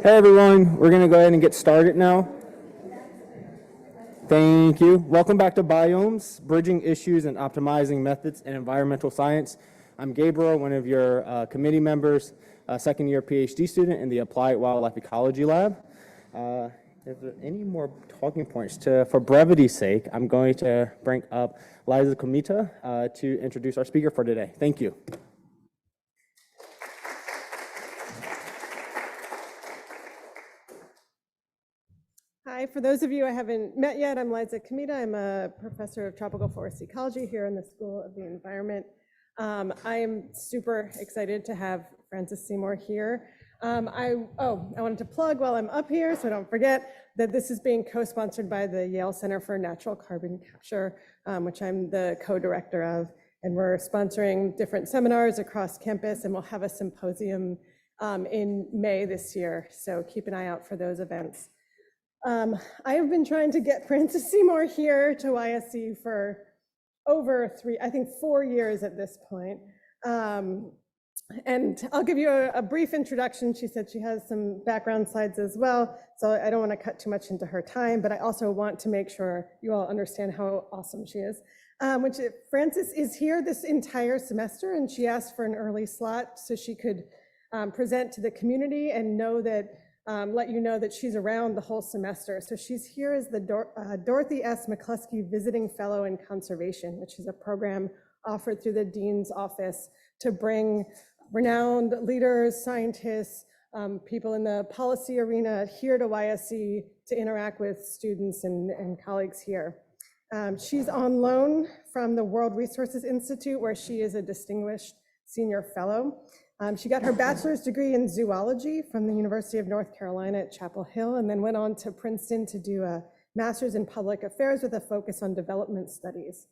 Hey everyone, we're going to go ahead and get started now. Thank you. Welcome back to BIOMES, Bridging Issues and Optimizing Methods in Environmental Science. I'm Gabriel, one of your committee members, second year PhD student in the Applied Wildlife Ecology Lab. If there are any more talking points, for brevity's sake, I'm going to bring up Liza Komita to introduce our speaker for today. Thank you. Hi, for those of you I haven't met yet, I'm Liza Komita. I'm a professor of tropical forest ecology here in the School of the Environment. I am super excited to have Frances Seymour here. I wanted to plug while I'm up here, so don't forget that this is being co-sponsored by the Yale Center for Natural Carbon Capture, which I'm the co-director of, and we're sponsoring different seminars across campus, and we'll have a symposium in May this year, so keep an eye out for those events. I have been trying to get Frances Seymour here to YSE for over 4 years at this point. And I'll give you a brief introduction. She said she has some background slides as well, so I don't want to cut too much into her time, but I also want to make sure you all understand how awesome she is. Frances is here this entire semester, and she asked for an early slot so she could present to the community and let you know that she's around the whole semester. So she's here as the Dorothy S. McCluskey Visiting Fellow in Conservation, which is a program offered through the Dean's Office to bring renowned leaders, scientists, people in the policy arena here to YSE to interact with students and colleagues here. She's on loan from the World Resources Institute, where she is a distinguished senior fellow. She got her bachelor's degree in zoology from the University of North Carolina at Chapel Hill, and then went on to Princeton to do a master's in public affairs with a focus on development studies.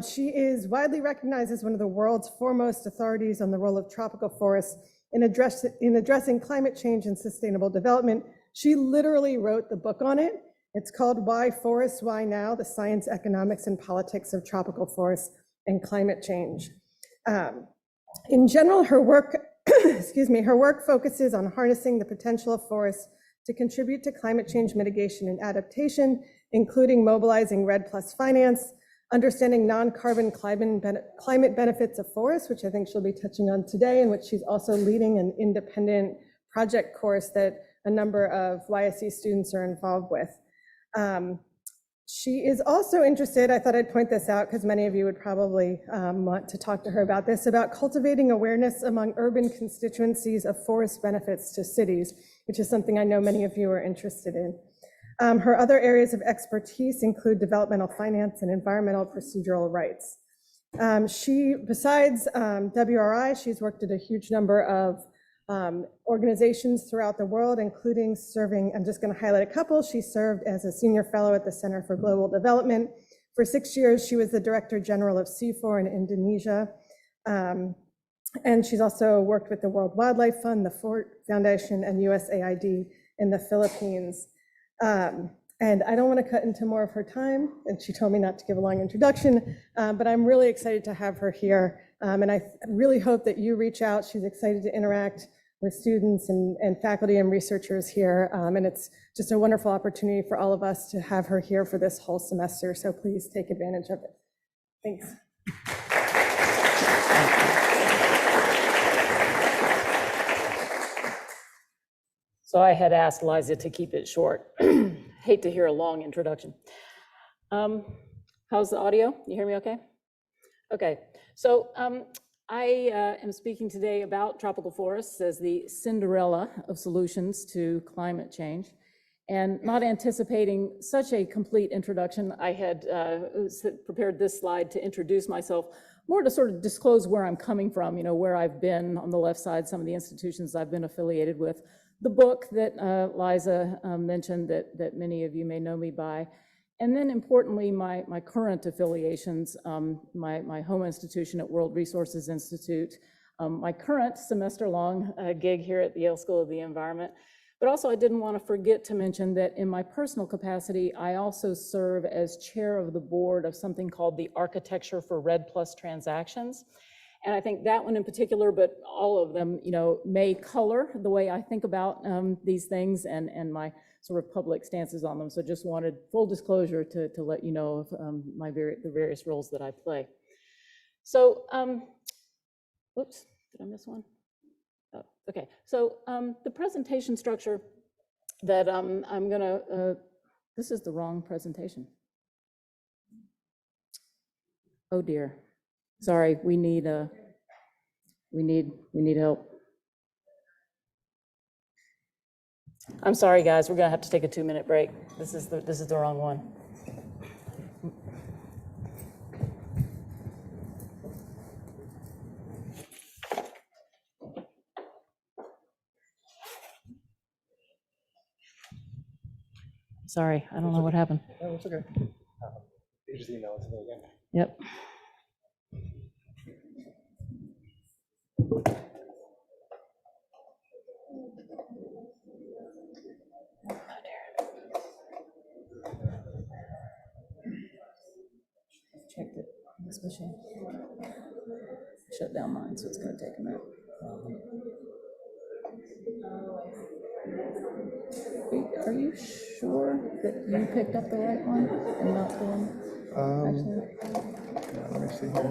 She is widely recognized as one of the world's foremost authorities on the role of tropical forests in addressing climate change and sustainable development. She literally wrote the book on it. It's called Why Forests, Why Now? The Science, Economics, and Politics of Tropical Forests and Climate Change. In general, her work, her work focuses on harnessing the potential of forests to contribute to climate change mitigation and adaptation, including mobilizing REDD+ finance, understanding non-carbon climate benefits of forests, which I think she'll be touching on today, and which she's also leading an independent project course that a number of YSE students are involved with. She is also interested, I thought I'd point this out because many of you would probably want to talk to her about this, about cultivating awareness among urban constituencies of forest benefits to cities, which is something I know many of you are interested in. Her other areas of expertise include developmental finance and environmental procedural rights. Besides WRI, she's worked at a huge number of organizations throughout the world, including serving, I'm just going to highlight a couple. She served as a senior fellow at the Center for Global Development. For 6 years, she was the Director General of CIFOR in Indonesia. And she's also worked with the World Wildlife Fund, the Ford Foundation, and USAID in the Philippines. And I don't want to cut into more of her time, and she told me not to give a long introduction, but I'm really excited to have her here. And I really hope that you reach out. She's excited to interact with students and faculty and researchers here. And it's just a wonderful opportunity for all of us to have her here for this whole semester. So please take advantage of it. Thanks. So I had asked Liza to keep it short. Hate to hear a long introduction. How's the audio? You hear me okay? Okay, so I am speaking today about tropical forests as the Cinderella of solutions to climate change. And not anticipating such a complete introduction, I had prepared this slide to introduce myself, more to sort of disclose where I'm coming from, where I've been on the left side, some of the institutions I've been affiliated with, the book that Liza mentioned that many of you may know me by, and then importantly, my current affiliations, my home institution at World Resources Institute, my current semester-long gig here at the Yale School of the Environment. But also I didn't want to forget to mention that in my personal capacity, I also serve as chair of the board of something called the Architecture for REDD+ Transactions. And I think that one in particular, but all of them, may color the way I think about these things and my sort of public stances on them. So just wanted full disclosure to let you know of the various roles that I play. So, whoops, did I miss one? Oh, okay, so the presentation structure that I'm gonna, this is the wrong presentation. Oh dear, sorry, we need help. I'm sorry guys, we're gonna have to take a 2-minute break. This is the wrong one. Sorry, I don't know what happened. No, it's okay. You just email it to me again. Yep. Checked it on this machine. Shut down mine, so it's going to take a minute. Are you sure that you picked up the right one and not the one? Yeah, let me see here.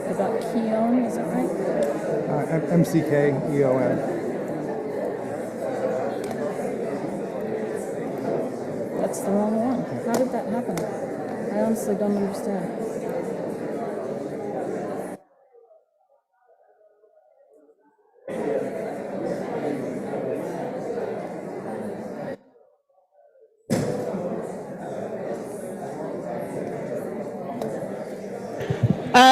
About Keon, is that right? MCKEON. That's the wrong one. How did that happen? I honestly don't understand.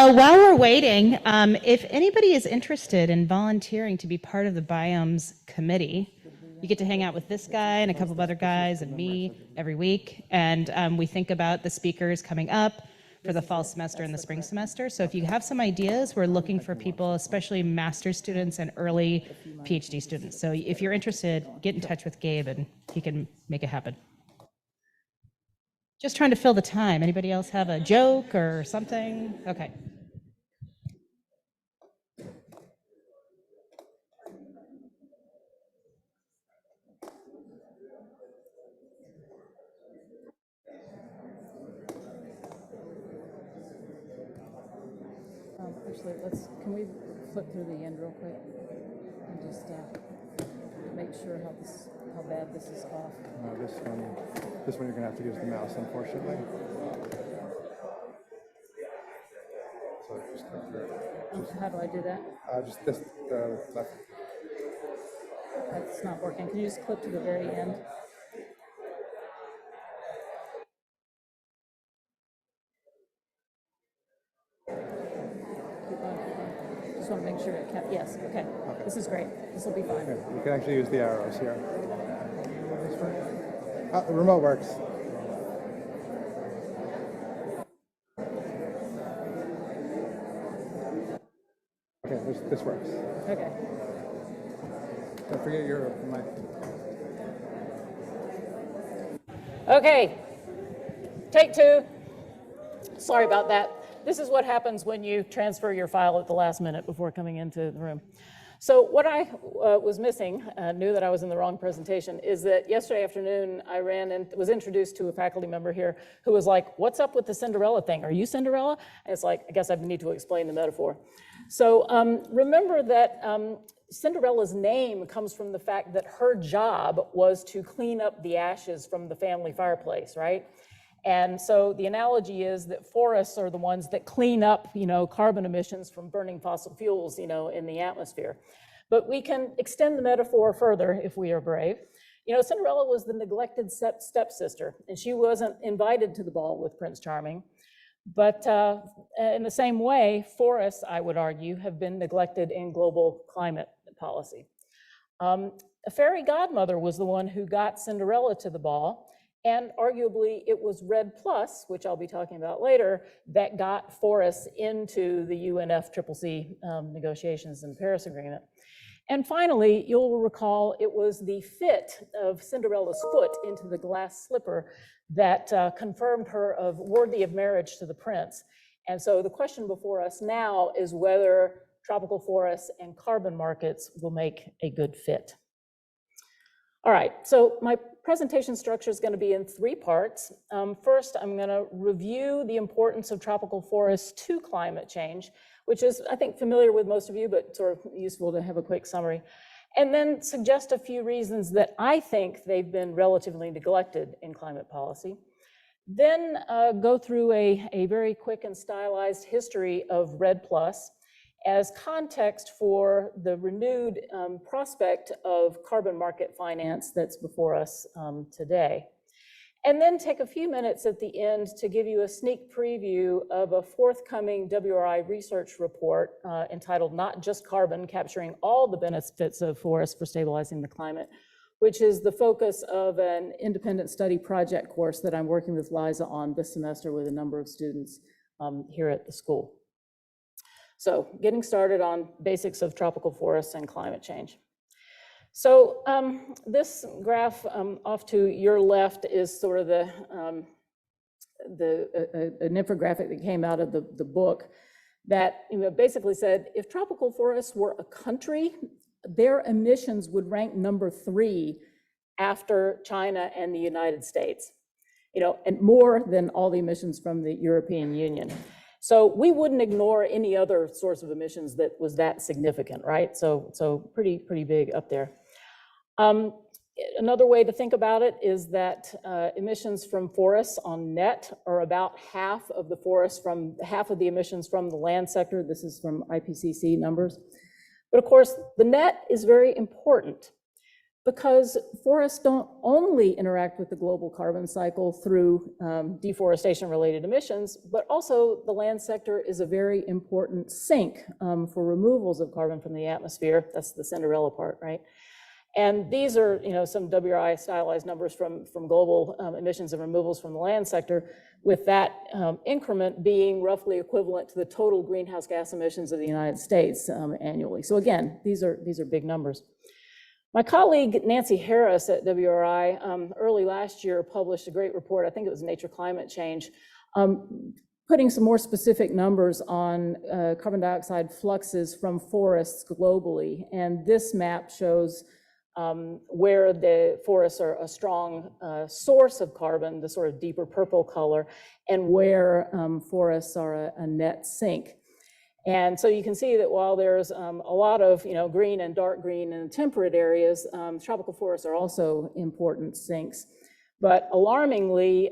While we're waiting, if anybody is interested in volunteering to be part of the BIOMES committee, you get to hang out with this guy and a couple of other guys and me every week. And we think about the speakers coming up for the fall semester and the spring semester. So if you have some ideas, we're looking for people, especially master's students and early PhD students. So if you're interested, get in touch with Gabe and he can make it happen. Just trying to fill the time. Anybody else have a joke or something? Okay. Actually, can we flip through the end real quick and just make sure how bad this is off? No, this one you're gonna have to use the mouse, unfortunately. So just click through it. How do I do that? Just this, the left. That's not working. Can you just clip to the very end? Keep going, keep going. Just want to make sure it kept, yes, okay. This is great. This will be fine. Here, you can actually use the arrows here. The remote works. Okay, this works. Okay. Don't forget your mic. Okay, take two. Sorry about that. This is what happens when you transfer your file at the last minute before coming into the room. So what I was missing, knew that I was in the wrong presentation, is that yesterday afternoon I ran and was introduced to a faculty member here who was like, what's up with the Cinderella thing? Are you Cinderella? And it's like, I guess I need to explain the metaphor. So remember that Cinderella's name comes from the fact that her job was to clean up the ashes from the family fireplace, right? And so the analogy is that forests are the ones that clean up, carbon emissions from burning fossil fuels, in the atmosphere. But we can extend the metaphor further if we are brave. Cinderella was the neglected stepsister, and she wasn't invited to the ball with Prince Charming. But in the same way, forests, I would argue, have been neglected in global climate policy. A fairy godmother was the one who got Cinderella to the ball, and arguably it was Red Plus, which I'll be talking about later, that got forests into the UNFCCC negotiations in the Paris Agreement. And finally, you'll recall it was the fit of Cinderella's foot into the glass slipper that confirmed her of worthy of marriage to the prince. And so the question before us now is whether tropical forests and carbon markets will make a good fit. All right, so my presentation structure is going to be in three parts. First, I'm going to review the importance of tropical forests to climate change, which is, I think, familiar with most of you, but sort of useful to have a quick summary. And then suggest a few reasons that I think they've been relatively neglected in climate policy. Then go through a very quick and stylized history of Red Plus as context for the renewed prospect of carbon market finance that's before us today. And then take a few minutes at the end to give you a sneak preview of a forthcoming WRI research report entitled Not Just Carbon, Capturing All the Benefits of Forests for Stabilizing the Climate, which is the focus of an independent study project course that I'm working with Liza on this semester with a number of students here at the school. So getting started on basics of tropical forests and climate change. So this graph off to your left is sort of an infographic that came out of the book that basically said, if tropical forests were a country, their emissions would rank number 3 after China and the United States, and more than all the emissions from the European Union. So we wouldn't ignore any other source of emissions that was that significant, right? So pretty big up there. Another way to think about it is that emissions from forests on net are about half of the emissions from the land sector. This is from IPCC numbers. But of course, the net is very important because forests don't only interact with the global carbon cycle through deforestation-related emissions, but also the land sector is a very important sink for removals of carbon from the atmosphere. That's the Cinderella part, right? And these are, some WRI stylized numbers from global emissions and removals from the land sector, with that increment being roughly equivalent to the total greenhouse gas emissions of the United States annually. So again, these are big numbers. My colleague Nancy Harris at WRI early last year published a great report, I think it was Nature Climate Change, putting some more specific numbers on carbon dioxide fluxes from forests globally. And this map shows where the forests are a strong source of carbon, the sort of deeper purple color, and where forests are a net sink. And so you can see that while there's a lot of green and dark green in temperate areas, tropical forests are also important sinks. But alarmingly,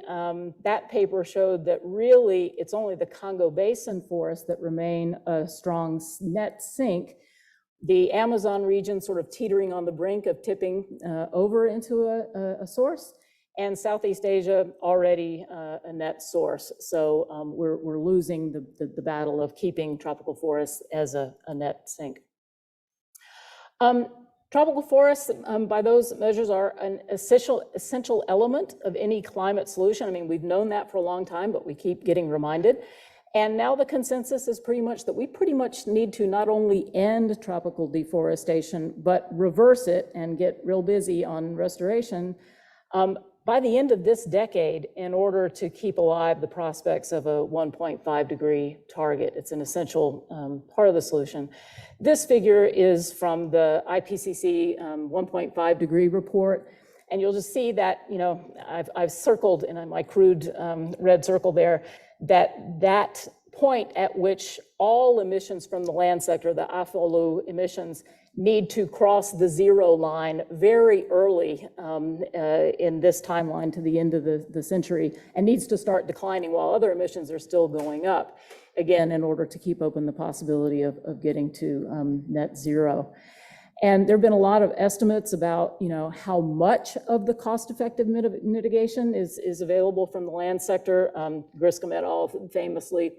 that paper showed that really it's only the Congo Basin forests that remain a strong net sink. The Amazon region sort of teetering on the brink of tipping over into a source, and Southeast Asia already a net source. So we're losing the battle of keeping tropical forests as a net sink. Tropical forests, by those measures, are an essential element of any climate solution. I mean, we've known that for a long time, but we keep getting reminded. And now the consensus is pretty much that we pretty much need to not only end tropical deforestation, but reverse it and get real busy on restoration by the end of this decade in order to keep alive the prospects of a 1.5 degree target. It's an essential part of the solution. This figure is from the IPCC 1.5 degree report. And you'll just see that, I've circled in my crude red circle there, that point at which all emissions from the land sector, the AFOLU emissions, need to cross the zero line very early in this timeline to the end of the century, and needs to start declining while other emissions are still going up, again, in order to keep open the possibility of getting to net zero. And there have been a lot of estimates about, how much of the cost-effective mitigation is available from the land sector. Griscom et al. Famously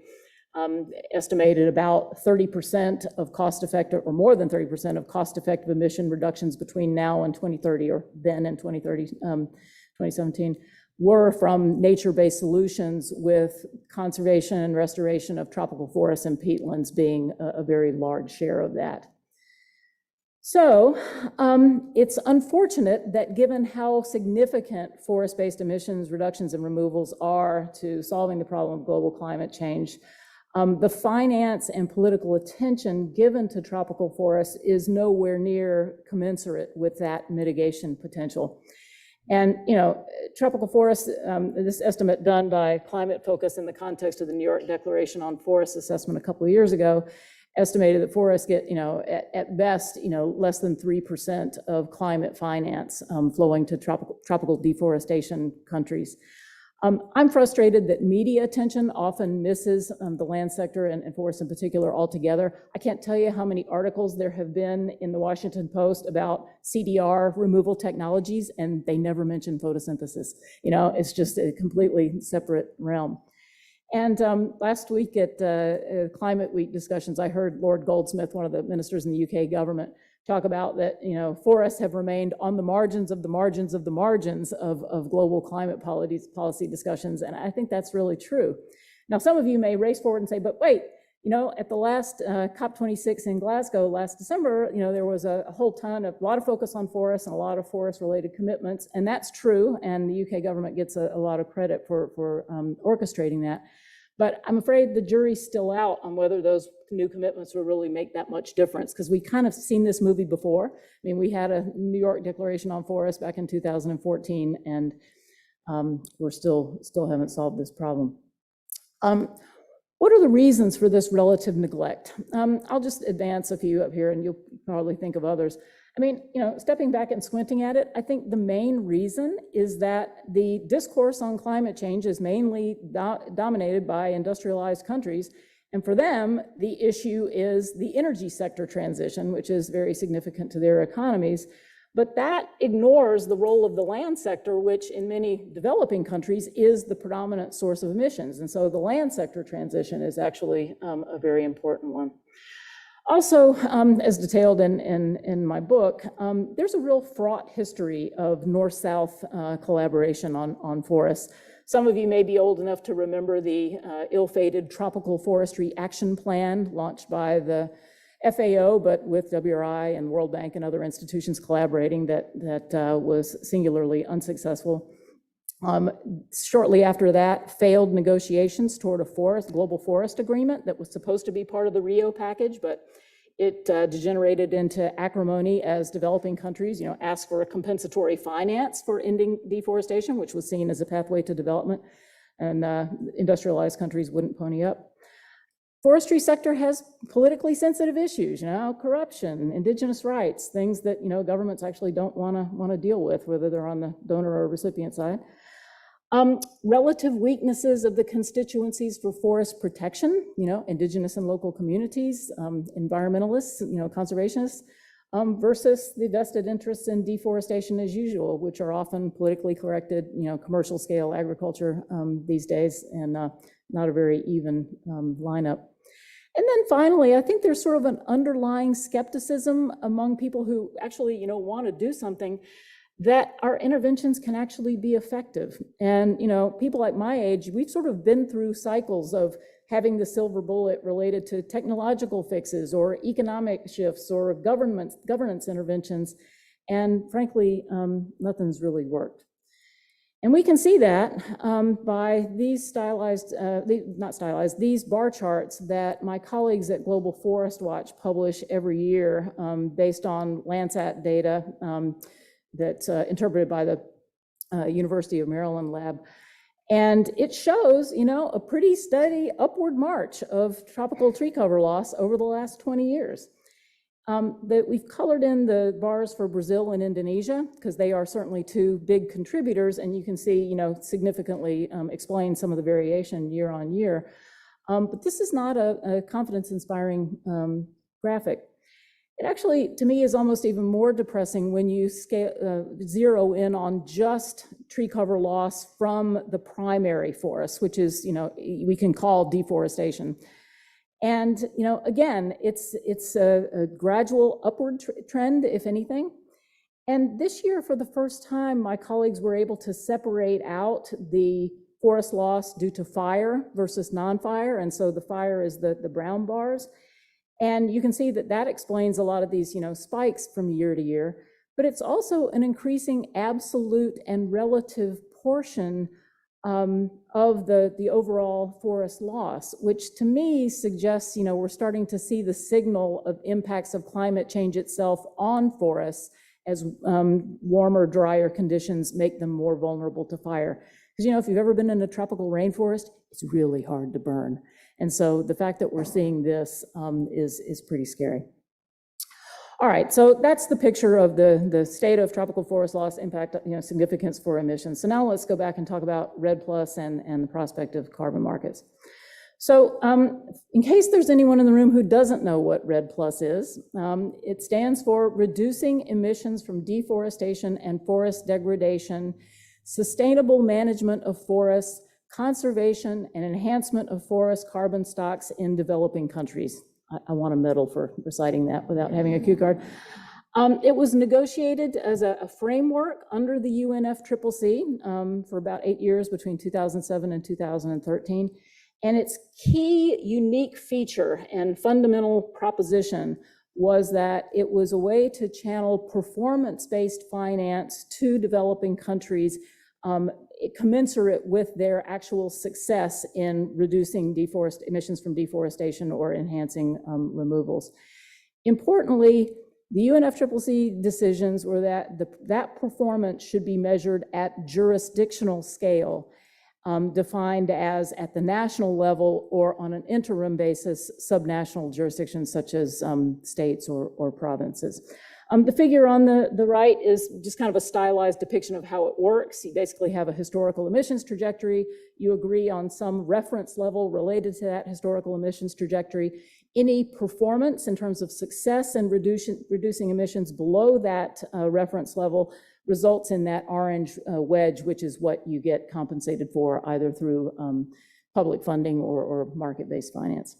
estimated about 30% of cost-effective, or more than 30% of cost-effective emission reductions between now and 2030, or then in 2017, were from nature-based solutions, with conservation and restoration of tropical forests and peatlands being a very large share of that. So it's unfortunate that given how significant forest-based emissions reductions and removals are to solving the problem of global climate change, the finance and political attention given to tropical forests is nowhere near commensurate with that mitigation potential. And, tropical forests, this estimate done by Climate Focus in the context of the New York Declaration on Forest Assessment a couple of years ago, estimated that forests get, at best, less than 3% of climate finance flowing to tropical deforestation countries. I'm frustrated that media attention often misses the land sector and forests in particular altogether. I can't tell you how many articles there have been in the Washington Post about CDR removal technologies, and they never mention photosynthesis. It's just a completely separate realm. And last week at Climate Week discussions, I heard Lord Goldsmith, one of the ministers in the UK government, talk about that, forests have remained on the margins of the margins of the margins of global climate policy discussions. And I think that's really true. Now, some of you may race forward and say, but wait, at the last COP26 in Glasgow last December, there was a lot of focus on forests and a lot of forest-related commitments. And that's true. And the UK government gets a lot of credit for orchestrating that. But I'm afraid the jury's still out on whether those new commitments will really make that much difference, because we kind of seen this movie before. I mean, we had a New York Declaration on Forests back in 2014, and we're still haven't solved this problem. What are the reasons for this relative neglect? I'll just advance a few up here, and you'll probably think of others. I mean, stepping back and squinting at it, I think the main reason is that the discourse on climate change is mainly dominated by industrialized countries. And for them, the issue is the energy sector transition, which is very significant to their economies. But that ignores the role of the land sector, which in many developing countries is the predominant source of emissions. And so the land sector transition is actually a very important one. Also, as detailed in my book, there's a real fraught history of North-South collaboration on forests. Some of you may be old enough to remember the ill-fated Tropical Forestry Action Plan launched by the FAO, but with WRI and World Bank and other institutions collaborating, that was singularly unsuccessful. Shortly after that, failed negotiations toward a global forest agreement that was supposed to be part of the Rio package, but it degenerated into acrimony as developing countries, asked for a compensatory finance for ending deforestation, which was seen as a pathway to development, and industrialized countries wouldn't pony up. Forestry sector has politically sensitive issues, corruption, indigenous rights, things that, governments actually don't want to deal with, whether they're on the donor or recipient side. Relative weaknesses of the constituencies for forest protection, indigenous and local communities, environmentalists, conservationists, versus the vested interests in deforestation as usual, which are often politically corrected, commercial scale agriculture these days, and not a very even lineup. And then finally, I think there's sort of an underlying skepticism among people who actually, want to do something, that our interventions can actually be effective. And, people like my age, we've sort of been through cycles of having the silver bullet related to technological fixes or economic shifts or governance interventions. And frankly, nothing's really worked. And we can see that by these these bar charts that my colleagues at Global Forest Watch publish every year based on Landsat data that's interpreted by the University of Maryland lab. And it shows, a pretty steady upward march of tropical tree cover loss over the last 20 years. That we've colored in the bars for Brazil and Indonesia, because they are certainly two big contributors, and you can see, significantly explain some of the variation year on year. But this is not a confidence-inspiring graphic. It actually, to me, is almost even more depressing when you zero in on just tree cover loss from the primary forest, which is, we can call deforestation. And, again, it's a gradual upward trend, if anything. And this year, for the first time, my colleagues were able to separate out the forest loss due to fire versus non-fire. And so the fire is the brown bars. And you can see that explains a lot of these, spikes from year to year, but it's also an increasing absolute and relative portion of the overall forest loss, which to me suggests, we're starting to see the signal of impacts of climate change itself on forests as warmer, drier conditions make them more vulnerable to fire. Because, if you've ever been in a tropical rainforest, it's really hard to burn. And so the fact that we're seeing this is pretty scary. All right, so that's the picture of the state of tropical forest loss impact, significance for emissions. So now let's go back and talk about REDD+ and the prospect of carbon markets. So in case there's anyone in the room who doesn't know what REDD+ is, it stands for Reducing Emissions from Deforestation and Forest Degradation, Sustainable Management of Forests, Conservation and Enhancement of Forest Carbon Stocks in Developing Countries. I want a medal for reciting that without having a cue card. It was negotiated as a framework under the UNFCCC for about 8 years between 2007 and 2013. And its key unique feature and fundamental proposition was that it was a way to channel performance-based finance to developing countries commensurate with their actual success in reducing emissions from deforestation or enhancing removals. Importantly, the UNFCCC decisions were that that performance should be measured at jurisdictional scale, defined as at the national level or on an interim basis, subnational jurisdictions such as states or provinces. The figure on the right is just kind of a stylized depiction of how it works. You basically have a historical emissions trajectory. You agree on some reference level related to that historical emissions trajectory. Any performance in terms of success in reducing emissions below that reference level results in that orange wedge, which is what you get compensated for either through public funding or market-based finance.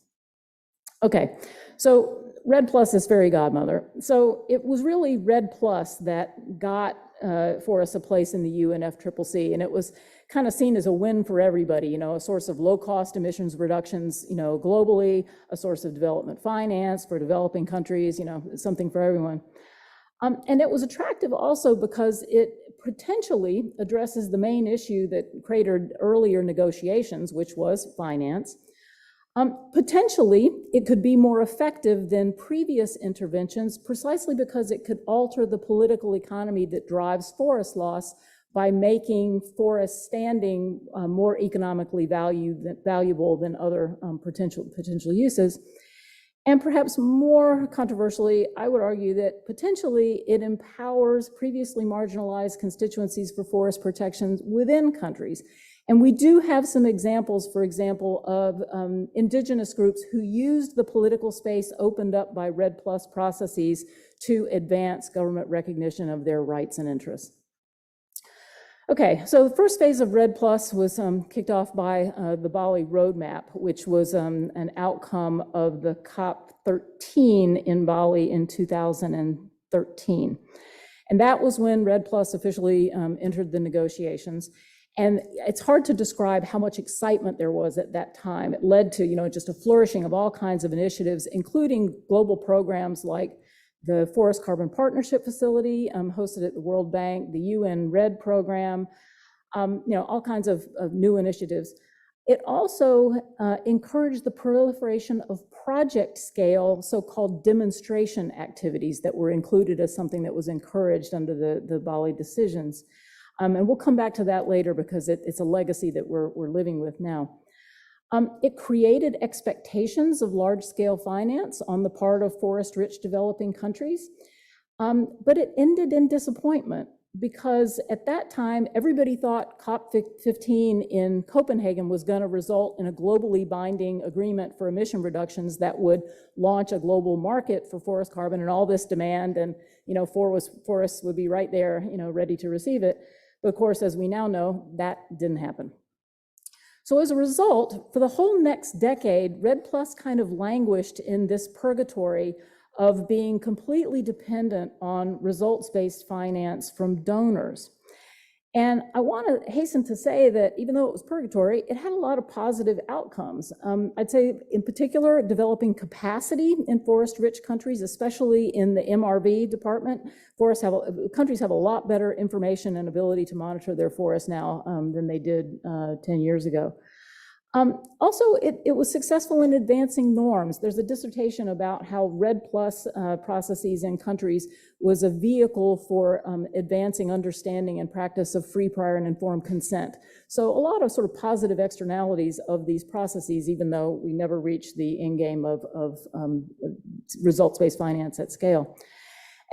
Okay, so REDD+ is fairy godmother. So it was really REDD+ that got for us a place in the UNFCCC, and it was kind of seen as a win for everybody, a source of low-cost emissions reductions, globally, a source of development finance for developing countries, something for everyone. And it was attractive also because it potentially addresses the main issue that cratered earlier negotiations, which was finance. Potentially, it could be more effective than previous interventions precisely because it could alter the political economy that drives forest loss by making forest standing more economically valuable than other potential uses. And perhaps more controversially, I would argue that potentially it empowers previously marginalized constituencies for forest protections within countries. And we do have some examples, for example, of indigenous groups who used the political space opened up by REDD+ processes to advance government recognition of their rights and interests. Okay, so the first phase of REDD+ was kicked off by the Bali Roadmap, which was an outcome of the COP13 in Bali in 2013. And that was when REDD+ officially entered the negotiations. And it's hard to describe how much excitement there was at that time. It led to, just a flourishing of all kinds of initiatives, including global programs like the Forest Carbon Partnership Facility, hosted at the World Bank, the UN REDD program, all kinds of new initiatives. It also encouraged the proliferation of project scale, so-called demonstration activities that were included as something that was encouraged under the Bali decisions. And we'll come back to that later because it's a legacy that we're living with now. It created expectations of large-scale finance on the part of forest-rich developing countries, but it ended in disappointment because at that time, everybody thought COP15 in Copenhagen was going to result in a globally binding agreement for emission reductions that would launch a global market for forest carbon and all this demand, and forests would be right there, ready to receive it. But of course, as we now know, that didn't happen. So as a result, for the whole next decade, REDD+ kind of languished in this purgatory of being completely dependent on results-based finance from donors. And I want to hasten to say that even though it was purgatory, it had a lot of positive outcomes. I'd say in particular, developing capacity in forest-rich countries, especially in the MRV department. Countries have a lot better information and ability to monitor their forests now than they did 10 years ago. Also, it was successful in advancing norms. There's a dissertation about how REDD+ processes in countries was a vehicle for advancing understanding and practice of free, prior, and informed consent. So a lot of sort of positive externalities of these processes, even though we never reached the end game of results-based finance at scale.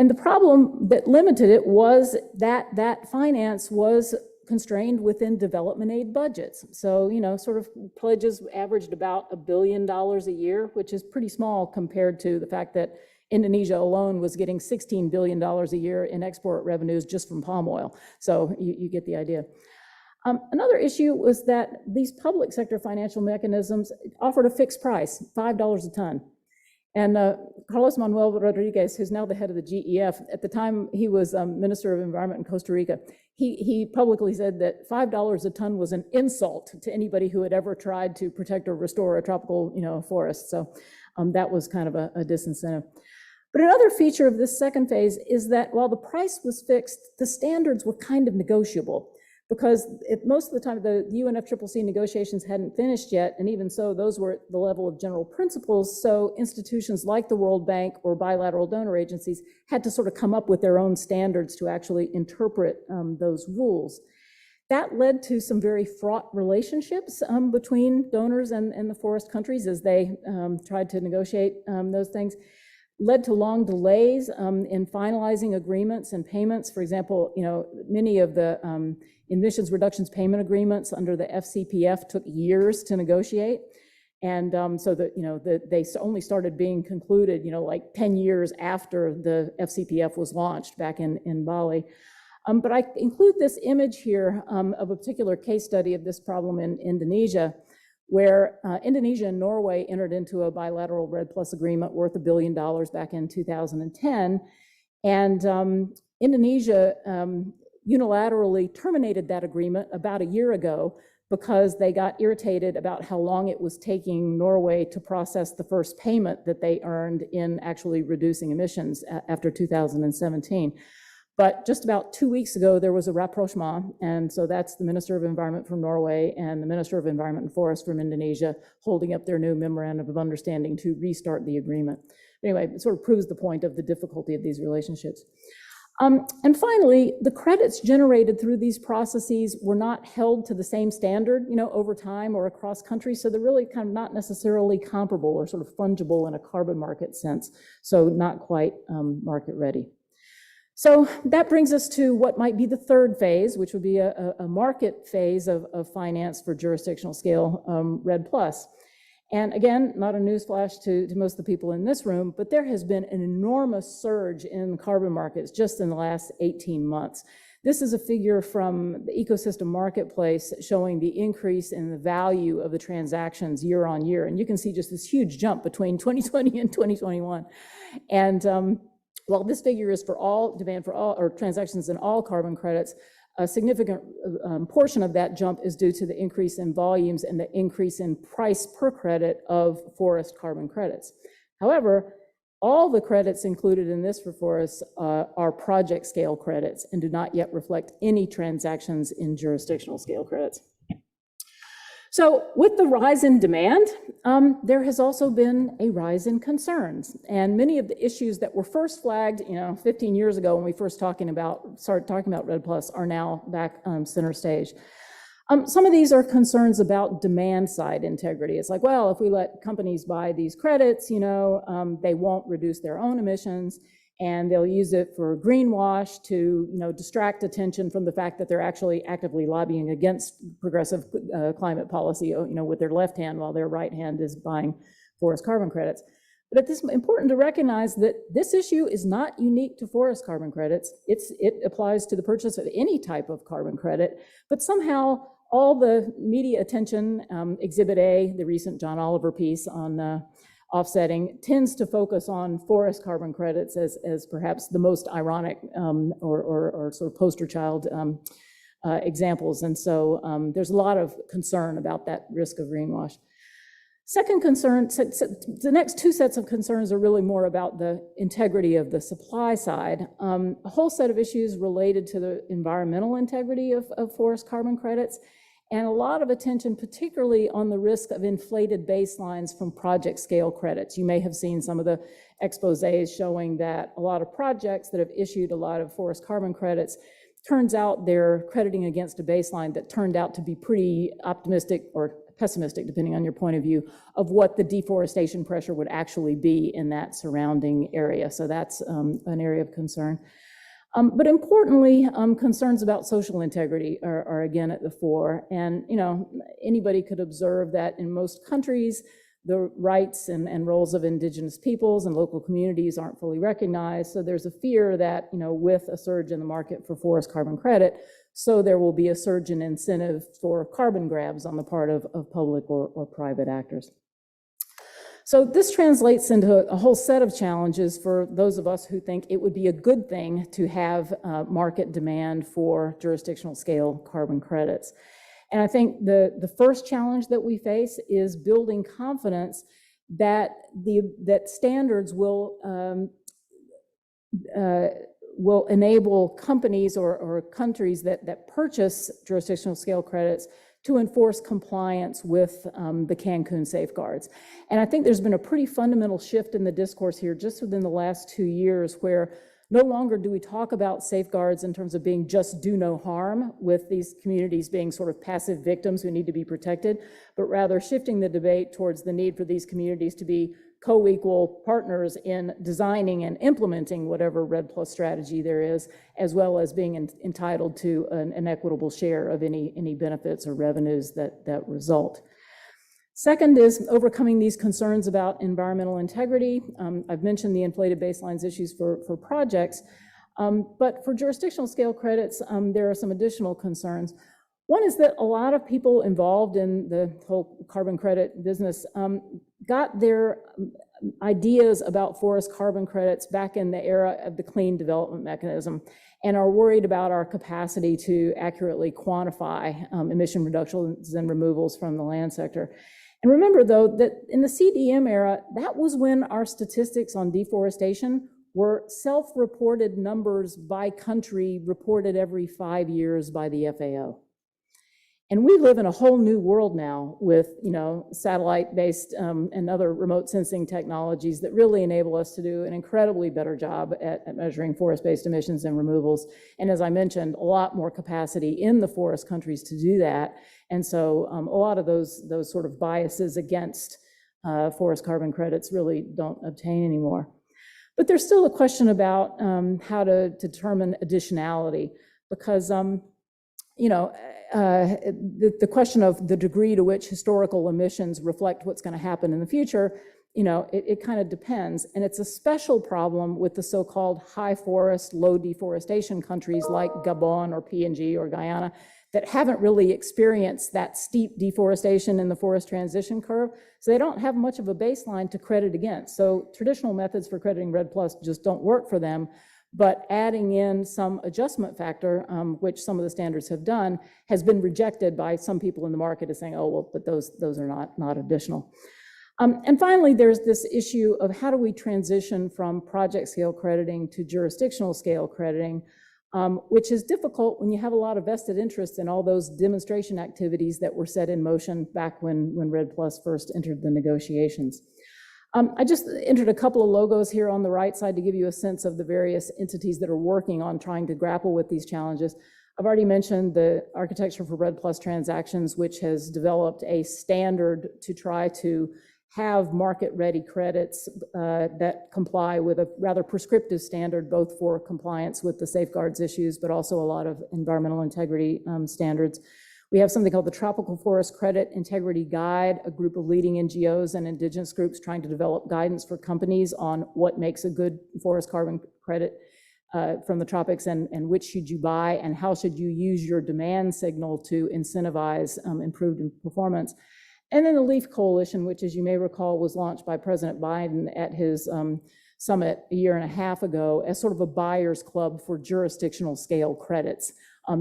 And the problem that limited it was that finance was constrained within development aid budgets. So, sort of pledges averaged about $1 billion a year, which is pretty small compared to the fact that Indonesia alone was getting $16 billion a year in export revenues just from palm oil. So you get the idea. Another issue was that these public sector financial mechanisms offered a fixed price, $5 a ton. And Carlos Manuel Rodriguez, who's now the head of the GEF, at the time he was Minister of Environment in Costa Rica, he publicly said that $5 a ton was an insult to anybody who had ever tried to protect or restore a tropical, forest. So that was kind of a disincentive. But another feature of this second phase is that while the price was fixed, the standards were kind of negotiable. Because most of the time, the UNFCCC negotiations hadn't finished yet, and even so, those were at the level of general principles, so institutions like the World Bank or bilateral donor agencies had to sort of come up with their own standards to actually interpret those rules. That led to some very fraught relationships between donors and the forest countries as they tried to negotiate those things. Led to long delays in finalizing agreements and payments. For example, many of the emissions reductions payment agreements under the FCPF took years to negotiate. And so that, they only started being concluded, like 10 years after the FCPF was launched back in Bali. But I include this image here of a particular case study of this problem in Indonesia, where Indonesia and Norway entered into a bilateral REDD+ agreement worth $1 billion back in 2010. And Indonesia unilaterally terminated that agreement about a year ago because they got irritated about how long it was taking Norway to process the first payment that they earned in actually reducing emissions after 2017. But just about 2 weeks ago, there was a rapprochement, and so that's the Minister of Environment from Norway and the Minister of Environment and Forest from Indonesia holding up their new memorandum of understanding to restart the agreement. Anyway, it sort of proves the point of the difficulty of these relationships. And finally, the credits generated through these processes were not held to the same standard, over time or across countries. So they're really kind of not necessarily comparable or sort of fungible in a carbon market sense. So not quite market ready. So that brings us to what might be the third phase, which would be a market phase of finance for jurisdictional scale REDD+. And again, not a newsflash to most of the people in this room, but there has been an enormous surge in carbon markets just in the last 18 months. This is a figure from the ecosystem marketplace showing the increase in the value of the transactions year on year. And you can see just this huge jump between 2020 and 2021. And while this figure is for all demand for all or transactions in all carbon credits, a significant portion of that jump is due to the increase in volumes and the increase in price per credit of forest carbon credits. However, all the credits included in this for forests are project scale credits and do not yet reflect any transactions in jurisdictional scale credits. So with the rise in demand, there has also been a rise in concerns. And many of the issues that were first flagged, 15 years ago when we first started talking about REDD+ are now back center stage. Some of these are concerns about demand side integrity. It's like, well, if we let companies buy these credits, they won't reduce their own emissions, and they'll use it for greenwash to, distract attention from the fact that they're actually actively lobbying against progressive climate policy, with their left hand while their right hand is buying forest carbon credits. But it's important to recognize that this issue is not unique to forest carbon credits. It applies to the purchase of any type of carbon credit, but somehow all the media attention, Exhibit A, the recent John Oliver piece on offsetting, tends to focus on forest carbon credits as perhaps the most ironic or sort of poster child examples. And so there's a lot of concern about that risk of greenwash. Second concern, the next two sets of concerns are really more about the integrity of the supply side. A whole set of issues related to the environmental integrity of forest carbon credits, and a lot of attention particularly on the risk of inflated baselines from project scale credits. You may have seen some of the exposés showing that a lot of projects that have issued a lot of forest carbon credits, turns out they're crediting against a baseline that turned out to be pretty optimistic or pessimistic, depending on your point of view, of what the deforestation pressure would actually be in that surrounding area. So that's an area of concern. But importantly, concerns about social integrity are again at the fore. And, anybody could observe that in most countries, the rights and roles of indigenous peoples and local communities aren't fully recognized. So there's a fear that, with a surge in the market for forest carbon credit, so there will be a surge in incentive for carbon grabs on the part of public or private actors. So this translates into a whole set of challenges for those of us who think it would be a good thing to have market demand for jurisdictional scale carbon credits. And I think the first challenge that we face is building confidence that that standards will enable companies or countries that purchase jurisdictional scale credits to enforce compliance with the Cancun safeguards. And I think there's been a pretty fundamental shift in the discourse here just within the last 2 years, where no longer do we talk about safeguards in terms of being just do no harm, with these communities being sort of passive victims who need to be protected, but rather shifting the debate towards the need for these communities to be co-equal partners in designing and implementing whatever REDD+ strategy there is, as well as being entitled to an equitable share of any benefits or revenues that result. Second is overcoming these concerns about environmental integrity. I've mentioned the inflated baselines issues for projects, but for jurisdictional scale credits, there are some additional concerns. One is that a lot of people involved in the whole carbon credit business got their ideas about forest carbon credits back in the era of the clean development mechanism, and are worried about our capacity to accurately quantify emission reductions and removals from the land sector. And remember, though, that in the CDM era, that was when our statistics on deforestation were self-reported numbers by country, reported every 5 years by the FAO. And we live in a whole new world now with, satellite-based and other remote sensing technologies that really enable us to do an incredibly better job at measuring forest-based emissions and removals. And as I mentioned, a lot more capacity in the forest countries to do that. And so a lot of those sort of biases against forest carbon credits really don't obtain anymore. But there's still a question about how to determine additionality, because the question of the degree to which historical emissions reflect what's going to happen in the future, it kind of depends. And it's a special problem with the so-called high forest, low deforestation countries like Gabon or PNG or Guyana that haven't really experienced that steep deforestation in the forest transition curve. So they don't have much of a baseline to credit against. So traditional methods for crediting REDD+ just don't work for them. But adding in some adjustment factor, which some of the standards have done, has been rejected by some people in the market as saying, oh, well, but those are not additional. And finally, there's this issue of how do we transition from project scale crediting to jurisdictional scale crediting, which is difficult when you have a lot of vested interest in all those demonstration activities that were set in motion back when REDD+ first entered the negotiations. I just entered a couple of logos here on the right side to give you a sense of the various entities that are working on trying to grapple with these challenges. I've already mentioned the Architecture for REDD+ Transactions, which has developed a standard to try to have market-ready credits that comply with a rather prescriptive standard, both for compliance with the safeguards issues, but also a lot of environmental integrity standards. We have something called the Tropical Forest Credit Integrity Guide, a group of leading NGOs and indigenous groups trying to develop guidance for companies on what makes a good forest carbon credit from the tropics and which should you buy and how should you use your demand signal to incentivize improved performance. And then the LEAF Coalition, which, as you may recall, was launched by President Biden at his summit a year and a half ago as sort of a buyer's club for jurisdictional scale credits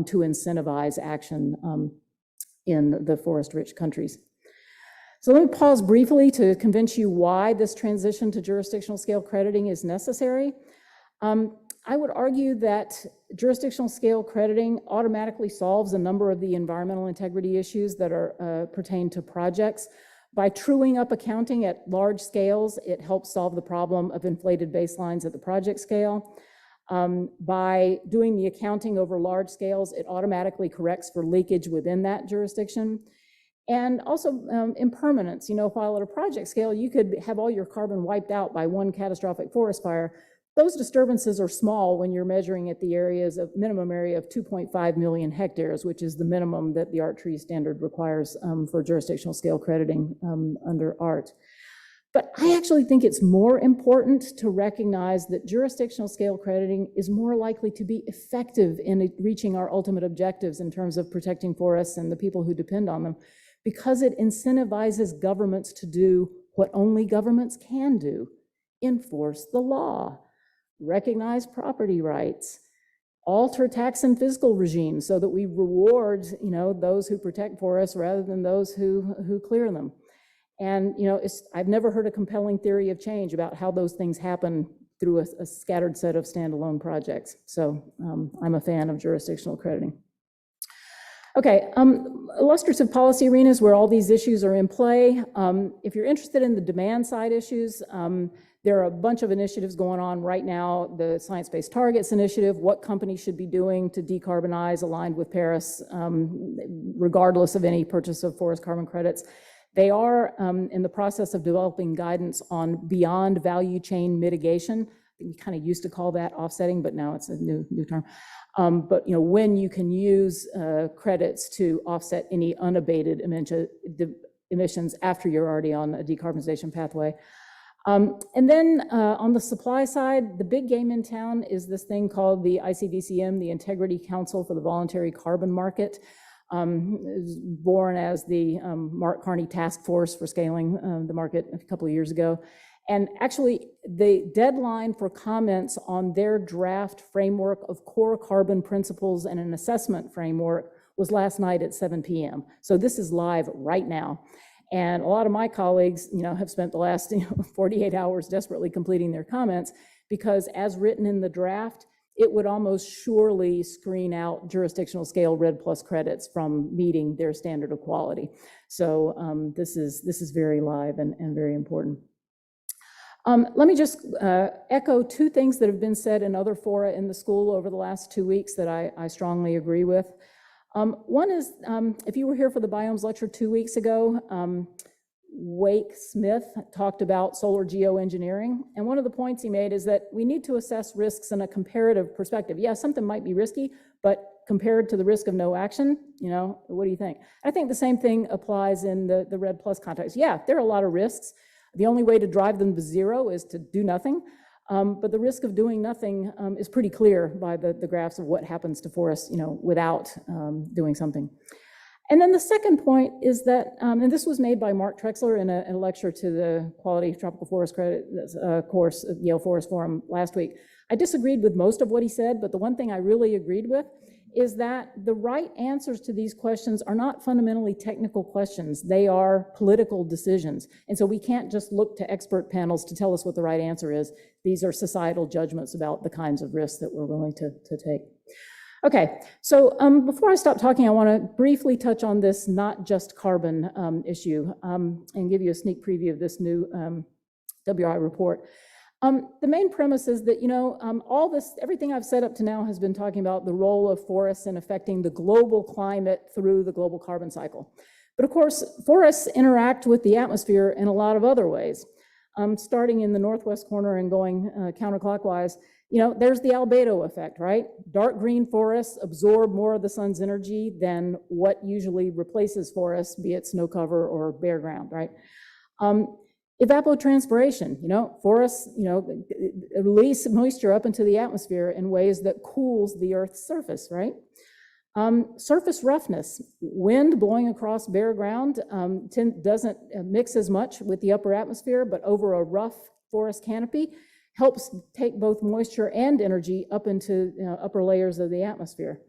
to incentivize action in the forest-rich countries. So let me pause briefly to convince you why this transition to jurisdictional scale crediting is necessary. I would argue that jurisdictional scale crediting automatically solves a number of the environmental integrity issues that are pertain to projects. By truing up accounting at large scales, it helps solve the problem of inflated baselines at the project scale. By doing the accounting over large scales, it automatically corrects for leakage within that jurisdiction. And also impermanence, while at a project scale, you could have all your carbon wiped out by one catastrophic forest fire. Those disturbances are small when you're measuring at the areas of minimum area of 2.5 million hectares, which is the minimum that the ART tree standard requires for jurisdictional scale crediting under ART. But I actually think it's more important to recognize that jurisdictional scale crediting is more likely to be effective in reaching our ultimate objectives in terms of protecting forests and the people who depend on them, because it incentivizes governments to do what only governments can do: enforce the law, recognize property rights, alter tax and fiscal regimes so that we reward, those who protect forests rather than those who clear them. And, I've never heard a compelling theory of change about how those things happen through a scattered set of standalone projects. So I'm a fan of jurisdictional crediting. Okay, illustrative policy arenas where all these issues are in play. If you're interested in the demand side issues, there are a bunch of initiatives going on right now. The Science-Based Targets Initiative, what companies should be doing to decarbonize aligned with Paris, regardless of any purchase of forest carbon credits. They are in the process of developing guidance on beyond value chain mitigation. We kind of used to call that offsetting, but now it's a new term. But when you can use credits to offset any unabated emissions after you're already on a decarbonization pathway. And then on the supply side, the big game in town is this thing called the ICVCM, the Integrity Council for the Voluntary Carbon Market. It was born as the Mark Carney Task Force for Scaling the Market a couple of years ago. And actually, the deadline for comments on their draft framework of core carbon principles and an assessment framework was last night at 7 p.m. So this is live right now. And a lot of my colleagues, have spent the last 48 hours desperately completing their comments, because as written in the draft, it would almost surely screen out jurisdictional scale RED Plus credits from meeting their standard of quality. So this is very live and very important. Let me just echo two things that have been said in other fora in the school over the last 2 weeks that I strongly agree with. One is, if you were here for the Biomes lecture 2 weeks ago, Wake Smith talked about solar geoengineering. And one of the points he made is that we need to assess risks in a comparative perspective. Yeah, something might be risky, but compared to the risk of no action, what do you think? I think the same thing applies in the RED Plus context. Yeah, there are a lot of risks. The only way to drive them to zero is to do nothing. But the risk of doing nothing is pretty clear by the graphs of what happens to forests, without doing something. And then the second point is that, and this was made by Mark Trexler in a lecture to the Quality Tropical Forest Credit course at Yale Forest Forum last week. I disagreed with most of what he said, but the one thing I really agreed with is that the right answers to these questions are not fundamentally technical questions. They are political decisions. And so we can't just look to expert panels to tell us what the right answer is. These are societal judgments about the kinds of risks that we're willing to take. Okay, so before I stop talking, I want to briefly touch on this not just carbon issue and give you a sneak preview of this new WI report. The main premise is that, everything I've said up to now has been talking about the role of forests in affecting the global climate through the global carbon cycle. But of course, forests interact with the atmosphere in a lot of other ways. Starting in the northwest corner and going counterclockwise, there's the albedo effect, right? Dark green forests absorb more of the sun's energy than what usually replaces forests, be it snow cover or bare ground, right? Evapotranspiration, forests, release moisture up into the atmosphere in ways that cools the Earth's surface, right? Surface roughness, wind blowing across bare ground doesn't mix as much with the upper atmosphere, but over a rough forest canopy helps take both moisture and energy up into upper layers of the atmosphere.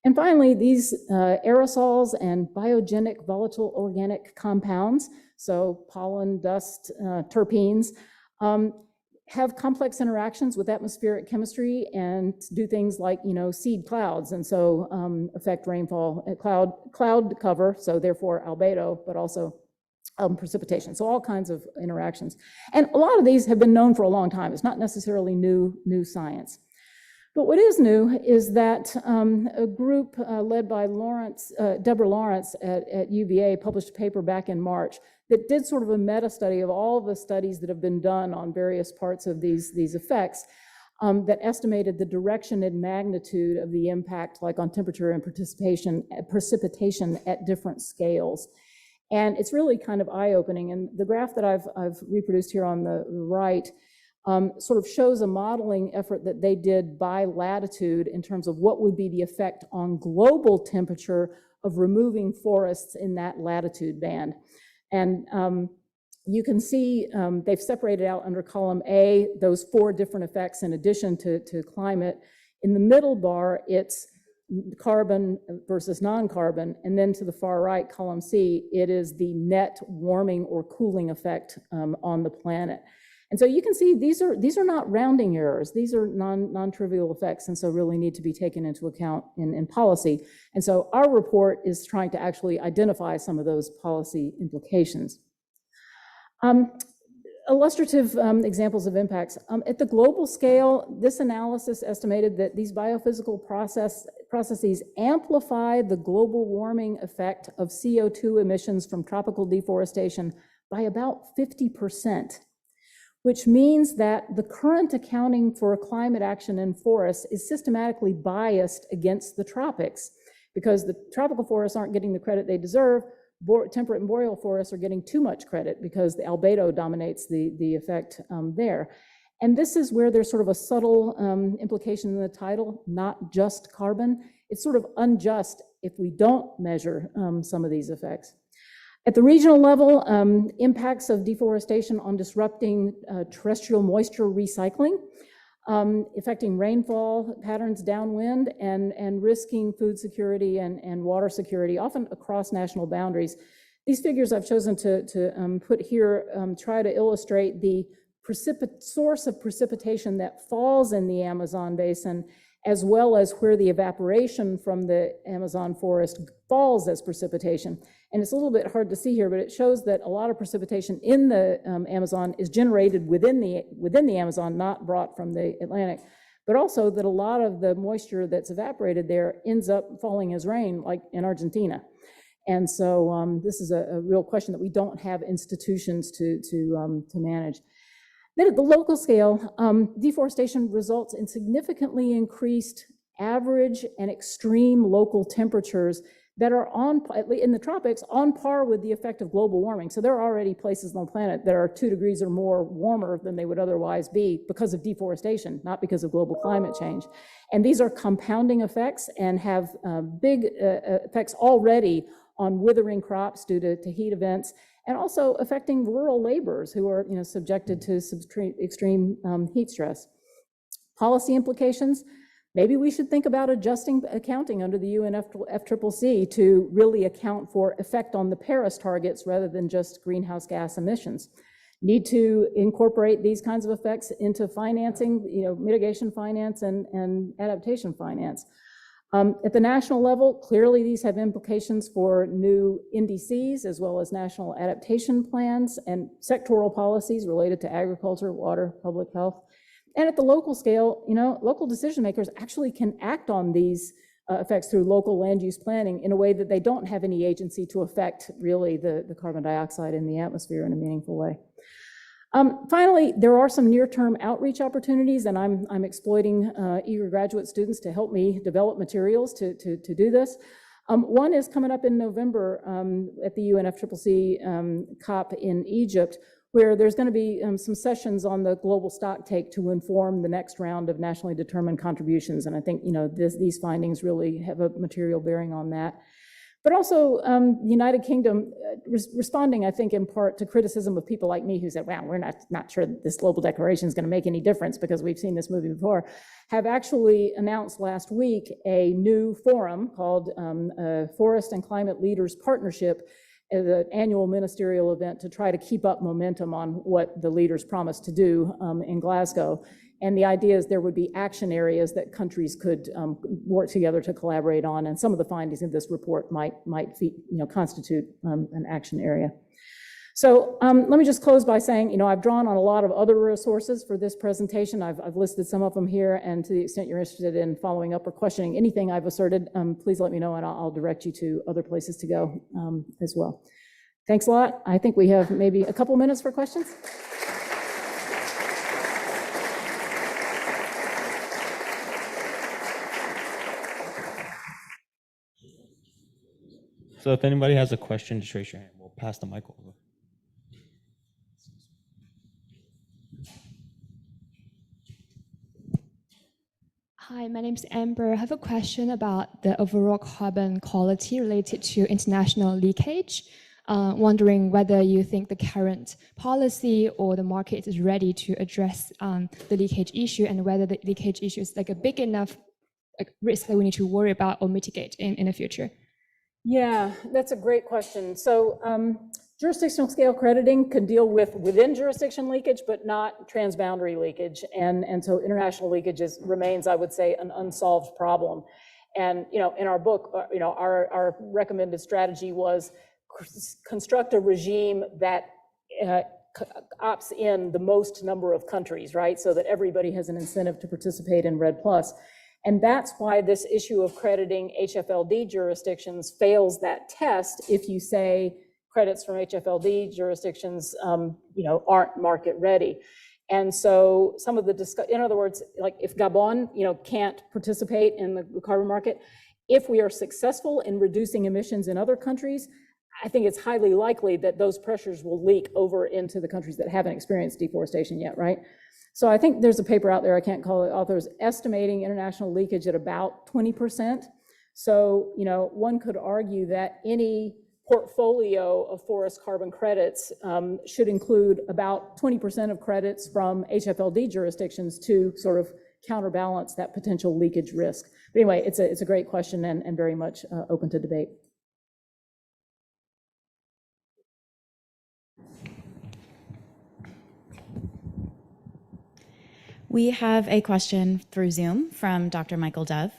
And finally, these aerosols and biogenic volatile organic compounds, so pollen, dust, terpenes, have complex interactions with atmospheric chemistry and do things like, seed clouds, and so affect rainfall, cloud cover, so therefore albedo, but also precipitation. So all kinds of interactions. And a lot of these have been known for a long time. It's not necessarily new science. But what is new is that a group led by Deborah Lawrence at UVA published a paper back in March that did sort of a meta study of all the studies that have been done on various parts of these effects that estimated the direction and magnitude of the impact, like on temperature and precipitation at different scales. And it's really kind of eye-opening. And the graph that I've reproduced here on the right sort of shows a modeling effort that they did by latitude in terms of what would be the effect on global temperature of removing forests in that latitude band. And you can see they've separated out under column A those 4 different effects in addition to climate. In the middle bar, it's carbon versus non-carbon, and then to the far right, column C, it is the net warming or cooling effect on the planet. And so you can see these are not rounding errors. These are non-trivial effects, and so really need to be taken into account in policy. And so our report is trying to actually identify some of those policy implications. Illustrative examples of impacts. At the global scale, this analysis estimated that these biophysical processes amplify the global warming effect of CO2 emissions from tropical deforestation by about 50%. Which means that the current accounting for climate action in forests is systematically biased against the tropics, because the tropical forests aren't getting the credit they deserve. Temperate and boreal forests are getting too much credit because the albedo dominates the effect there. And this is where there's sort of a subtle implication in the title, not just carbon. It's sort of unjust if we don't measure some of these effects. At the regional level, impacts of deforestation on disrupting terrestrial moisture recycling, affecting rainfall patterns downwind, and risking food security and water security, often across national boundaries. These figures I've chosen to put here try to illustrate the source of precipitation that falls in the Amazon basin as well as where the evaporation from the Amazon forest falls as precipitation. And it's a little bit hard to see here, but it shows that a lot of precipitation in the Amazon is generated within the Amazon, not brought from the Atlantic, but also that a lot of the moisture that's evaporated there ends up falling as rain, like in Argentina. And so this is a real question that we don't have institutions to manage. Then at the local scale, deforestation results in significantly increased average and extreme local temperatures that are in the tropics, on par with the effect of global warming. So there are already places on the planet that are 2 degrees or more warmer than they would otherwise be because of deforestation, not because of global climate change. And these are compounding effects and have big effects already on withering crops due to heat events, and also affecting rural laborers who are subjected to extreme heat stress. Policy implications. Maybe we should think about adjusting accounting under the UNFCCC to really account for effect on the Paris targets rather than just greenhouse gas emissions. Need to incorporate these kinds of effects into financing, mitigation finance and adaptation finance. At the national level, clearly these have implications for new NDCs as well as national adaptation plans and sectoral policies related to agriculture, water, public health. And at the local scale, local decision makers actually can act on these effects through local land use planning in a way that they don't have any agency to affect really the carbon dioxide in the atmosphere in a meaningful way. Finally, there are some near-term outreach opportunities, and I'm exploiting eager graduate students to help me develop materials to do this. One is coming up in November at the UNFCCC COP in Egypt, where there's going to be some sessions on the global stocktake to inform the next round of nationally determined contributions. And I think these findings really have a material bearing on that. But also the United Kingdom responding, I think, in part to criticism of people like me who said, well, we're not sure that this global declaration is going to make any difference because we've seen this movie before, have actually announced last week a new forum called Forest and Climate Leaders Partnership, as an annual ministerial event to try to keep up momentum on what the leaders promised to do in Glasgow. And the idea is there would be action areas that countries could work together to collaborate on, and some of the findings of this report might constitute an action area. So let me just close by saying, I've drawn on a lot of other resources for this presentation. I've listed some of them here, and to the extent you're interested in following up or questioning anything I've asserted, please let me know and I'll direct you to other places to go as well. Thanks a lot. I think we have maybe a couple minutes for questions. So if anybody has a question, just raise your hand. We'll pass the mic over. Hi, my name is Amber. I have a question about the overall carbon quality related to international leakage. Wondering whether you think the current policy or the market is ready to address the leakage issue, and whether the leakage issue is like a big enough risk that we need to worry about or mitigate in the future. Yeah, that's a great question. So jurisdictional scale crediting can deal with within jurisdiction leakage, but not transboundary leakage. And so international leakage remains, I would say, an unsolved problem. And, in our book, our recommended strategy was construct a regime that opts in the most number of countries, right? So that everybody has an incentive to participate in REDD+. And that's why this issue of crediting HFLD jurisdictions fails that test if you say credits from HFLD jurisdictions, aren't market ready. And so some of the in other words, like if Gabon, can't participate in the carbon market, if we are successful in reducing emissions in other countries, I think it's highly likely that those pressures will leak over into the countries that haven't experienced deforestation yet, right? So I think there's a paper out there, I can't call it authors, estimating international leakage at about 20%. So, one could argue that any portfolio of forest carbon credits should include about 20% of credits from HFLD jurisdictions to sort of counterbalance that potential leakage risk. But anyway, it's a great question and very much open to debate. We have a question through Zoom from Dr. Michael Dove.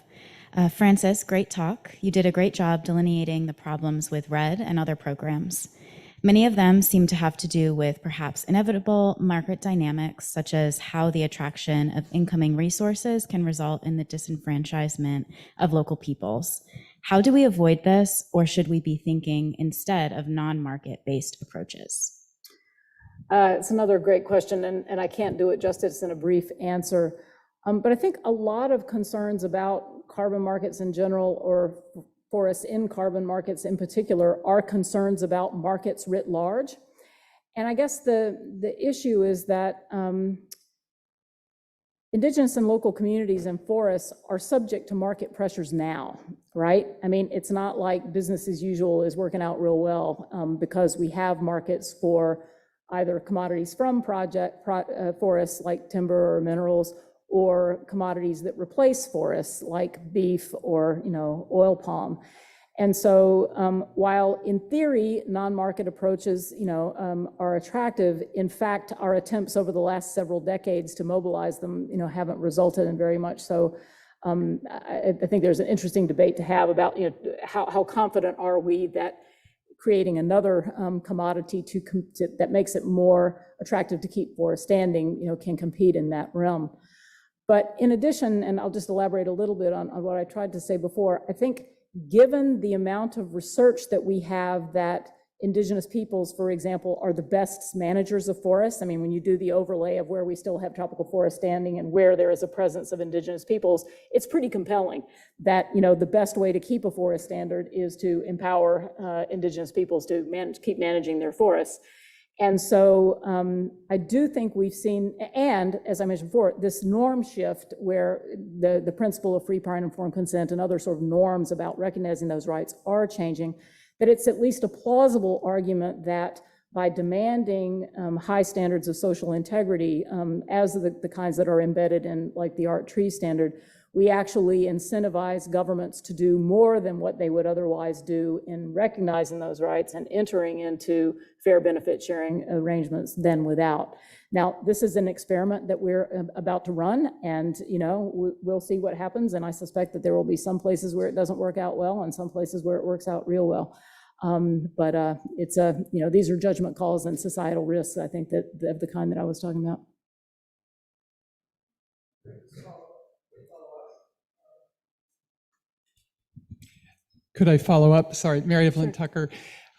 Francis, great talk. You did a great job delineating the problems with RED and other programs. Many of them seem to have to do with perhaps inevitable market dynamics, such as how the attraction of incoming resources can result in the disenfranchisement of local peoples. How do we avoid this, or should we be thinking instead of non-market-based approaches? It's another great question, and I can't do it justice in a brief answer. But I think a lot of concerns about carbon markets in general, or forests in carbon markets in particular, are concerns about markets writ large. And I guess the issue is that indigenous and local communities and forests are subject to market pressures now, right? I mean, it's not like business as usual is working out real well because we have markets for either commodities from forests like timber or minerals, or commodities that replace forests like beef or oil palm. And so while in theory non-market approaches are attractive, in fact our attempts over the last several decades to mobilize them haven't resulted in very much. So I think there's an interesting debate to have about how confident are we that creating another commodity that makes it more attractive to keep forests standing can compete in that realm. But in addition, and I'll just elaborate a little bit on what I tried to say before, I think given the amount of research that we have that indigenous peoples, for example, are the best managers of forests. I mean, when you do the overlay of where we still have tropical forest standing and where there is a presence of indigenous peoples, it's pretty compelling that, the best way to keep a forest standard is to empower indigenous peoples to keep managing their forests. And so I do think we've seen, and as I mentioned before, this norm shift where the principle of free, prior, and informed consent and other sort of norms about recognizing those rights are changing, that it's at least a plausible argument that by demanding high standards of social integrity, as the kinds that are embedded in like the Art Tree Standard, we actually incentivize governments to do more than what they would otherwise do in recognizing those rights and entering into fair benefit sharing arrangements than without. Now, this is an experiment that we're about to run, and we'll see what happens. And I suspect that there will be some places where it doesn't work out well and some places where it works out real well. But it's these are judgment calls and societal risks, I think, that of the kind that I was talking about. Could I follow up? Sorry, Mary Evelyn Tucker,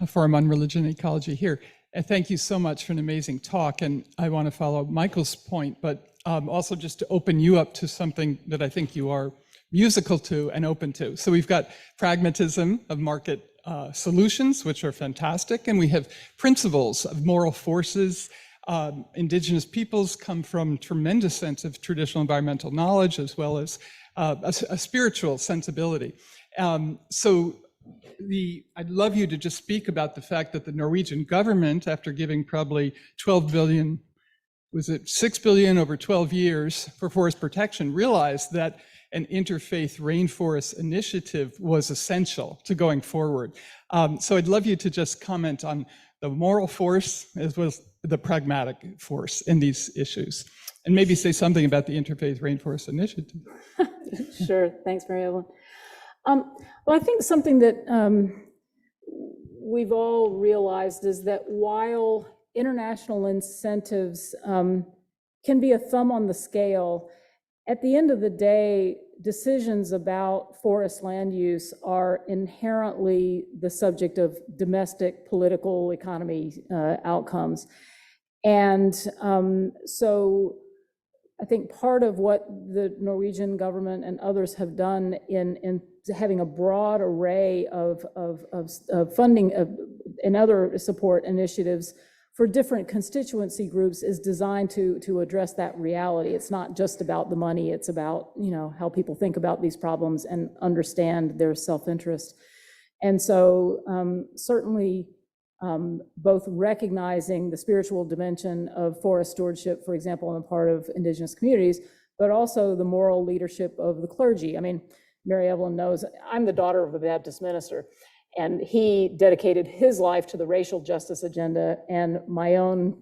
Forum on Religion and Ecology here. Thank you so much for an amazing talk. And I want to follow Michael's point, but also just to open you up to something that I think you are musical to and open to. So we've got pragmatism of market solutions, which are fantastic. And we have principles of moral forces. Indigenous peoples come from tremendous sense of traditional environmental knowledge, as well as a spiritual sensibility. So I'd love you to just speak about the fact that the Norwegian government, after giving probably 12 billion, was it 6 billion over 12 years for forest protection, realized that an interfaith rainforest initiative was essential to going forward. So I'd love you to just comment on the moral force as well as the pragmatic force in these issues, and maybe say something about the Interfaith Rainforest Initiative. Sure, thanks, Mary Evelyn. Well, I think something that we've all realized is that while international incentives can be a thumb on the scale, at the end of the day, decisions about forest land use are inherently the subject of domestic political economy outcomes. And so I think part of what the Norwegian government and others have done in having a broad array of funding and other support initiatives for different constituency groups is designed to address that reality. It's not just about the money, it's about how people think about these problems and understand their self-interest. And so certainly both recognizing the spiritual dimension of forest stewardship, for example, on the part of indigenous communities, but also the moral leadership of the clergy. I mean, Mary Evelyn knows I'm the daughter of a Baptist minister. And he dedicated his life to the racial justice agenda, and my own,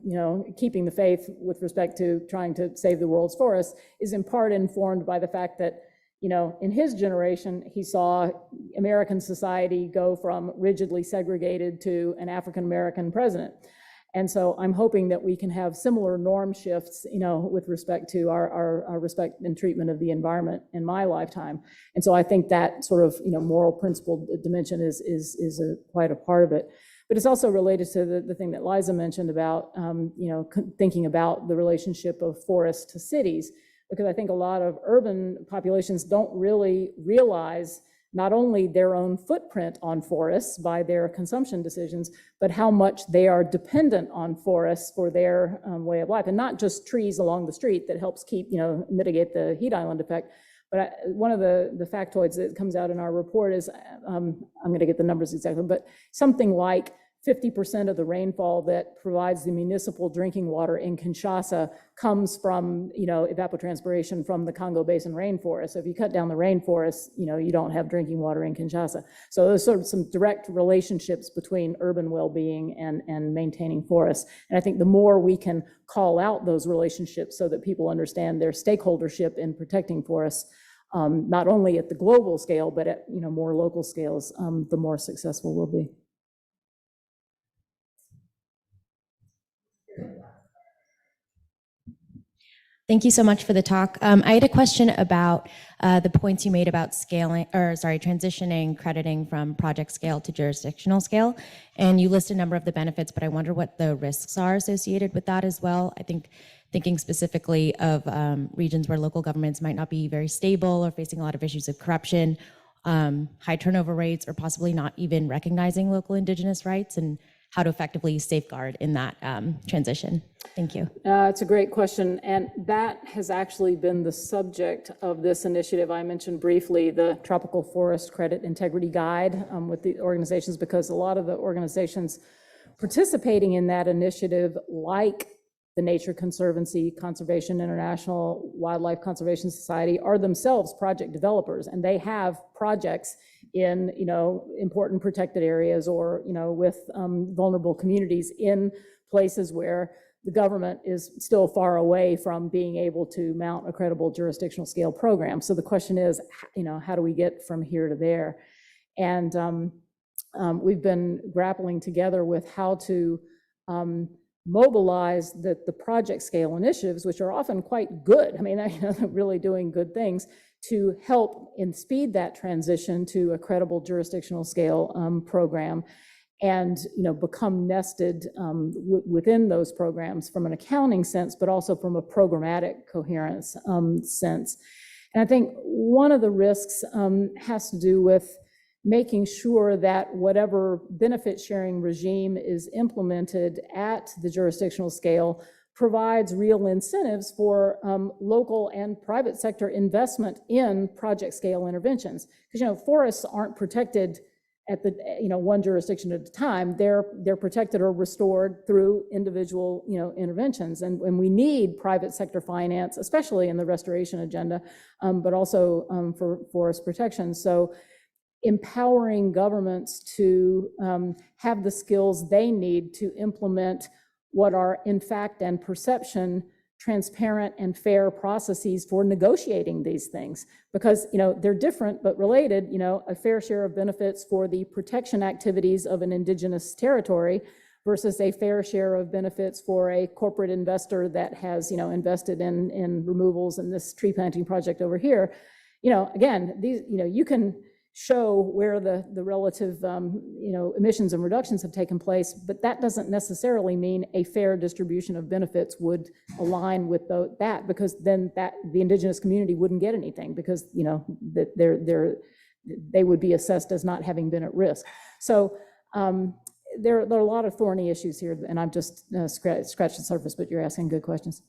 keeping the faith with respect to trying to save the world's forests is in part informed by the fact that, in his generation, he saw American society go from rigidly segregated to an African-American president. And so I'm hoping that we can have similar norm shifts, with respect to our respect and treatment of the environment in my lifetime. And so I think that sort of, moral principle dimension is quite a part of it. But it's also related to the thing that Liza mentioned about, thinking about the relationship of forests to cities, because I think a lot of urban populations don't really realize not only their own footprint on forests by their consumption decisions, but how much they are dependent on forests for their way of life. And not just trees along the street that helps mitigate the heat island effect. But one of the factoids that comes out in our report is, I'm going to get the numbers exactly, but something like 50% of the rainfall that provides the municipal drinking water in Kinshasa comes from, evapotranspiration from the Congo Basin rainforest. So if you cut down the rainforest, you don't have drinking water in Kinshasa. So there's sort of some direct relationships between urban well-being and maintaining forests. And I think the more we can call out those relationships so that people understand their stakeholdership in protecting forests, not only at the global scale, but at, more local scales, the more successful we'll be. Thank you so much for the talk. I had a question about the points you made about transitioning crediting from project scale to jurisdictional scale. And you list a number of the benefits, but I wonder what the risks are associated with that as well. I think thinking specifically of regions where local governments might not be very stable or facing a lot of issues of corruption, high turnover rates, or possibly not even recognizing local indigenous rights, and how to effectively safeguard in that transition. Thank you. It's a great question. And that has actually been the subject of this initiative. I mentioned briefly the Tropical Forest Credit Integrity Guide with the organizations, because a lot of the organizations participating in that initiative, like the Nature Conservancy, Conservation International, Wildlife Conservation Society, are themselves project developers, and they have projects in important protected areas or with vulnerable communities in places where the government is still far away from being able to mount a credible jurisdictional scale program. So the question is, how do we get from here to there? And we've been grappling together with how to mobilize the project scale initiatives, which are often quite good. I mean, they're really doing good things to help and speed that transition to a credible jurisdictional scale program, and become nested within those programs from an accounting sense, but also from a programmatic coherence sense. And I think one of the risks has to do with making sure that whatever benefit sharing regime is implemented at the jurisdictional scale provides real incentives for local and private sector investment in project scale interventions. Because forests aren't protected at the one jurisdiction at a time. They're protected or restored through individual interventions, and we need private sector finance, especially in the restoration agenda, but also for forest protection. So empowering governments to have the skills they need to implement what are in fact and perception transparent and fair processes for negotiating these things, because they're different but related. A fair share of benefits for the protection activities of an indigenous territory versus a fair share of benefits for a corporate investor that has invested in removals in this tree planting project over here. Again, these you can show where the relative emissions and reductions have taken place, but that doesn't necessarily mean a fair distribution of benefits would align with that, because then the indigenous community wouldn't get anything, because they would be assessed as not having been at risk. So there are a lot of thorny issues here, and I've just scratched the surface, but you're asking good questions.